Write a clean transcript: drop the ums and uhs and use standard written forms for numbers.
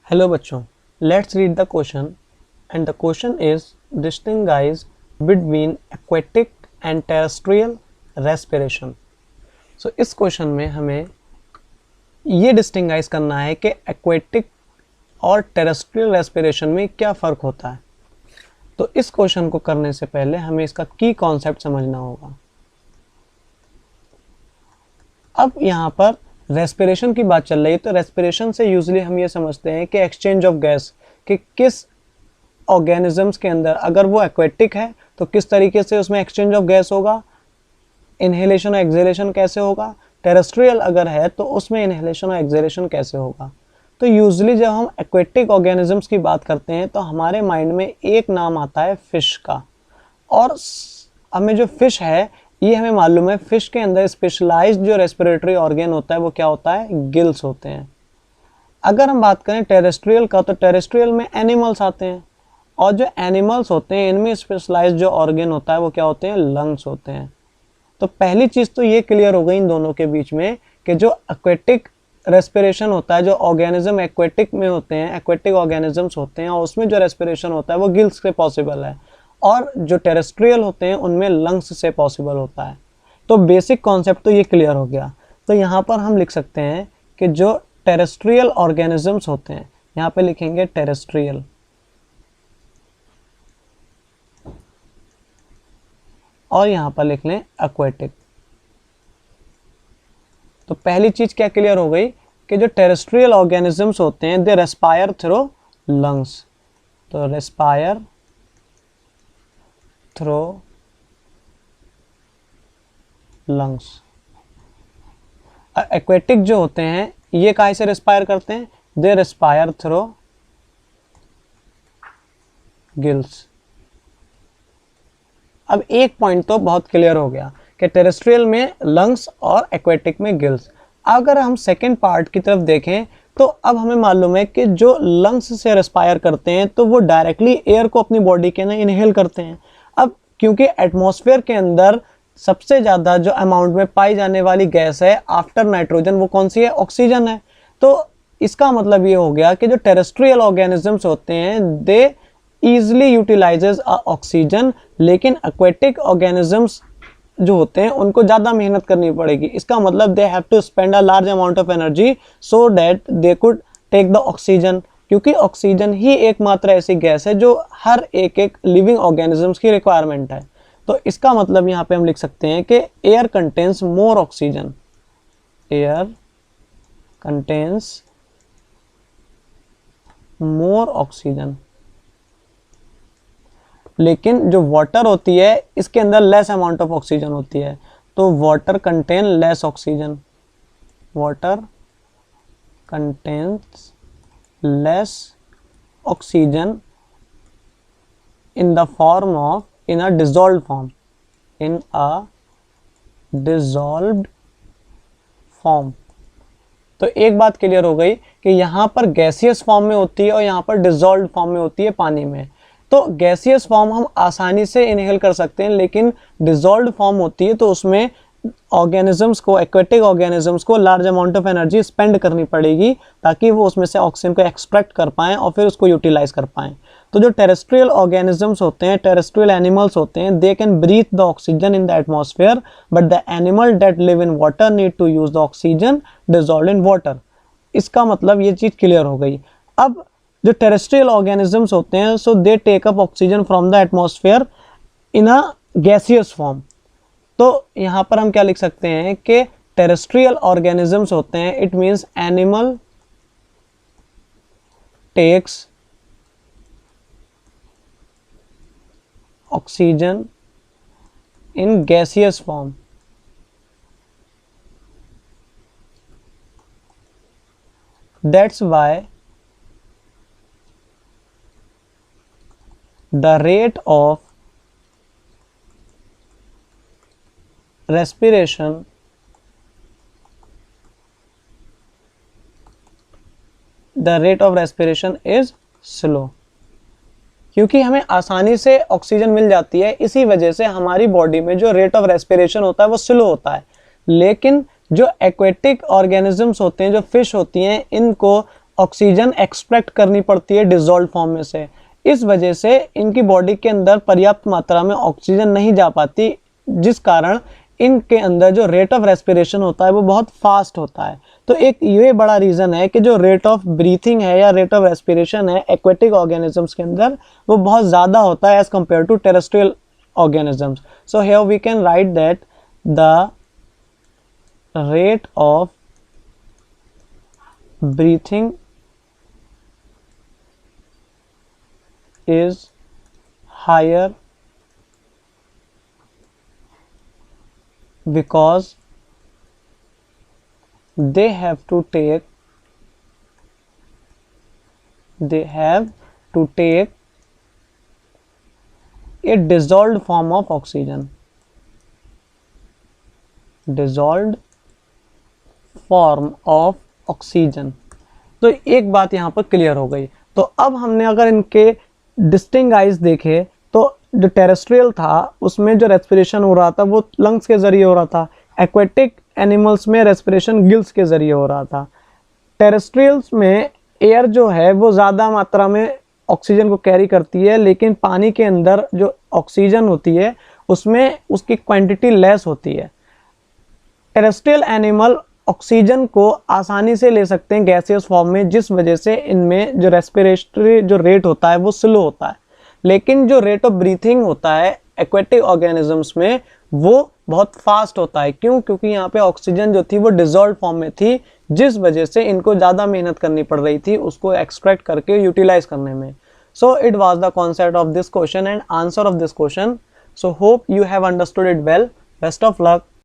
Hello बच्चों, let's read the question and the question is distinguish between aquatic and terrestrial respiration. So इस question में हमें ये डिस्टिंगाइज करना है कि एक्वेटिक और टेरेस्ट्रियल रेस्पिरेशन में क्या फ़र्क होता है। तो इस क्वेश्चन को करने से पहले हमें इसका की कॉन्सेप्ट समझना होगा। अब यहाँ पर रेस्पिरेशन की बात चल रही है, तो रेस्पिरेशन से यूजुअली हम ये समझते हैं कि एक्सचेंज ऑफ गैस, कि किस ऑर्गेनिजम्स के अंदर अगर वो एक्वेटिक है तो किस तरीके से उसमें एक्सचेंज ऑफ गैस होगा, इनहेलेशन और एक्सहेलेशन कैसे होगा, टेरेस्ट्रियल अगर है तो उसमें इनहेलेशन और एक्सहेलेशन कैसे होगा। तो यूजुअली जब हम एक्वेटिक ऑर्गेनिजम्स की बात करते हैं तो हमारे माइंड में एक नाम आता है फिश का, और हमें जो फिश है ये हमें मालूम है फिश के अंदर स्पेशलाइज्ड जो रेस्पिरेटरी ऑर्गन होता है वो क्या होता है, गिल्स होते हैं। अगर हम बात करें टेरेस्ट्रियल का, तो टेरेस्ट्रियल में एनिमल्स आते हैं, और जो एनिमल्स होते हैं इनमें स्पेशलाइज्ड जो ऑर्गन होता है वो क्या होते हैं, लंग्स होते हैं। तो पहली चीज़ तो ये क्लियर हो गई इन दोनों के बीच में कि जो एक्वेटिक रेस्पिरेशन होता है, जो ऑर्गेनिज्म एक्वेटिक में होते हैं, एक्वेटिक ऑर्गेनिजम्स होते हैं और उसमें जो रेस्पिरेशन होता है वो गिल्स से पॉसिबल है, और जो टेरेस्ट्रियल होते हैं उनमें लंग्स से पॉसिबल होता है। तो बेसिक कॉन्सेप्ट तो ये क्लियर हो गया। तो यहाँ पर हम लिख सकते हैं कि जो टेरेस्ट्रियल ऑर्गेनिजम्स होते हैं, यहाँ पे लिखेंगे टेरेस्ट्रियल, और यहाँ पर लिख लें एक्वेटिक। तो पहली चीज क्या क्लियर हो गई कि जो टेरेस्ट्रियल ऑर्गेनिजम्स होते हैं दे रेस्पायर थ्रू लंग्स। तो रेस्पायर थ्रू लंग्स। एक्वेटिक जो होते हैं ये काहे से रेस्पायर करते हैं, दे रेस्पायर थ्रू गिल्स। अब एक पॉइंट तो बहुत क्लियर हो गया कि टेरेस्ट्रियल में लंग्स और एक्वेटिक में गिल्स। अगर हम सेकेंड पार्ट की तरफ देखें तो अब हमें मालूम है कि जो लंग्स से रेस्पायर करते हैं तो वो डायरेक्टली एयर को अपनी बॉडी के अंदर इनहेल करते हैं। अब क्योंकि एटमॉस्फेयर के अंदर सबसे ज़्यादा जो अमाउंट में पाई जाने वाली गैस है आफ्टर नाइट्रोजन वो कौन सी है, ऑक्सीजन है। तो इसका मतलब ये हो गया कि जो टेरेस्ट्रियल ऑर्गेनिजम्स होते हैं दे ईजिली यूटिलाइजेज ऑक्सीजन, लेकिन एक्वेटिक ऑर्गेनिजम्स जो होते हैं उनको ज़्यादा मेहनत करनी पड़ेगी। इसका मतलब they have to spend a large amount of energy so that they could take the oxygen, क्योंकि ऑक्सीजन ही एकमात्र ऐसी गैस है जो हर एक लिविंग ऑर्गेनिजम्स की रिक्वायरमेंट है। तो इसका मतलब यहाँ पे हम लिख सकते हैं कि एयर कंटेन्स मोर ऑक्सीजन, एयर कंटेन्स मोर ऑक्सीजन, लेकिन जो वाटर होती है इसके अंदर लेस अमाउंट ऑफ ऑक्सीजन होती है। तो water contain less oxygen, water contains less oxygen in the form of, in a dissolved form, in a dissolved form. तो एक बात क्लियर हो गई कि यहाँ पर गैसियस फॉर्म में होती है और यहाँ पर डिजॉल्व्ड फॉर्म में होती है पानी में। तो गैसियस फॉर्म हम आसानी से इनहेल कर सकते हैं, लेकिन डिजॉल्व्ड फॉर्म होती है तो उसमें ऑर्गेनिजम्स को, एक्वेटिक ऑर्गेनिजम्स को large amount of energy spend करनी पड़ेगी ताकि वो उसमें से ऑक्सीजन को एक्सट्रैक्ट कर पाएँ और फिर उसको यूटिलाइज कर पाएँ। तो जो टेरेस्ट्रियल ऑर्गेनिजम्स होते हैं, टेरेस्ट्रियल एनिमल्स होते हैं, they can breathe the oxygen in the atmosphere, but the animal that live in water need to use the oxygen dissolved in water. इसका मतलब ये चीज़ क्लियर हो गई। अब जो टेरेस्ट्रियल ऑर्गेनिजम्स होते हैं so they take up oxygen from the atmosphere in a gaseous form. तो यहाँ पर हम क्या लिख सकते हैं कि टेरेस्ट्रियल ऑर्गेनिजम्स होते हैं, it means animal takes oxygen in gaseous form. That's why the rate of respiration is slow। क्योंकि हमें आसानी से ऑक्सीजन मिल जाती है, इसी वजह से हमारी बॉडी में जो रेट ऑफ रेस्पिरेशन होता है वो स्लो होता है। लेकिन जो एक्वेटिक ऑर्गेनिजम्स होते हैं, जो फिश होती हैं, इनको ऑक्सीजन एक्सट्रैक्ट करनी पड़ती है डिसॉल्व फॉर्म में से। इस वजह से इनकी बॉडी के अंदर पर्याप्त मात्रा में ऑक्सीजन नहीं जा पाती, जिस कारण इनके अंदर जो रेट ऑफ रेस्पिरेशन होता है वो बहुत फास्ट होता है। तो एक ये बड़ा रीज़न है कि जो रेट ऑफ ब्रीथिंग है या रेट ऑफ रेस्पिरेशन है एक्वेटिक ऑर्गेनिजम्स के अंदर वो बहुत ज़्यादा होता है as compare to terrestrial organisms. So here we can write that the rate of breathing is higher because they have to take a dissolved form of oxygen, dissolved form of oxygen. तो एक बात यहाँ पर clear हो गई। तो अब हमने अगर इनके डिस्टिंक्ट आइज देखे तो जो टेरेस्ट्रियल था उसमें जो रेस्पिरेशन हो रहा था वो लंग्स के ज़रिए हो रहा था, एक्वेटिक एनिमल्स में रेस्पिरेशन गिल्स के ज़रिए हो रहा था। टेरेस्ट्रियल्स में एयर जो है वो ज़्यादा मात्रा में ऑक्सीजन को कैरी करती है, लेकिन पानी के अंदर जो ऑक्सीजन होती है उसमें उसकी क्वांटिटी लेस होती है। टेरेस्ट्रियल एनिमल ऑक्सीजन को आसानी से ले सकते हैं गैसियस फॉर्म में, जिस वजह से इनमें जो रेस्पिरेटरी जो रेट होता है वो स्लो होता है। लेकिन जो रेट ऑफ ब्रीथिंग होता है एक्वेटिक ऑर्गेनिजम्स में वो बहुत फास्ट होता है। क्यों? क्योंकि यहाँ पे ऑक्सीजन जो थी वो डिसॉल्व फॉर्म में थी, जिस वजह से इनको ज़्यादा मेहनत करनी पड़ रही थी उसको एक्सट्रैक्ट करके यूटिलाइज करने में। So it was the concept of this question and answer of this question. So hope you have understood it well. Best of luck.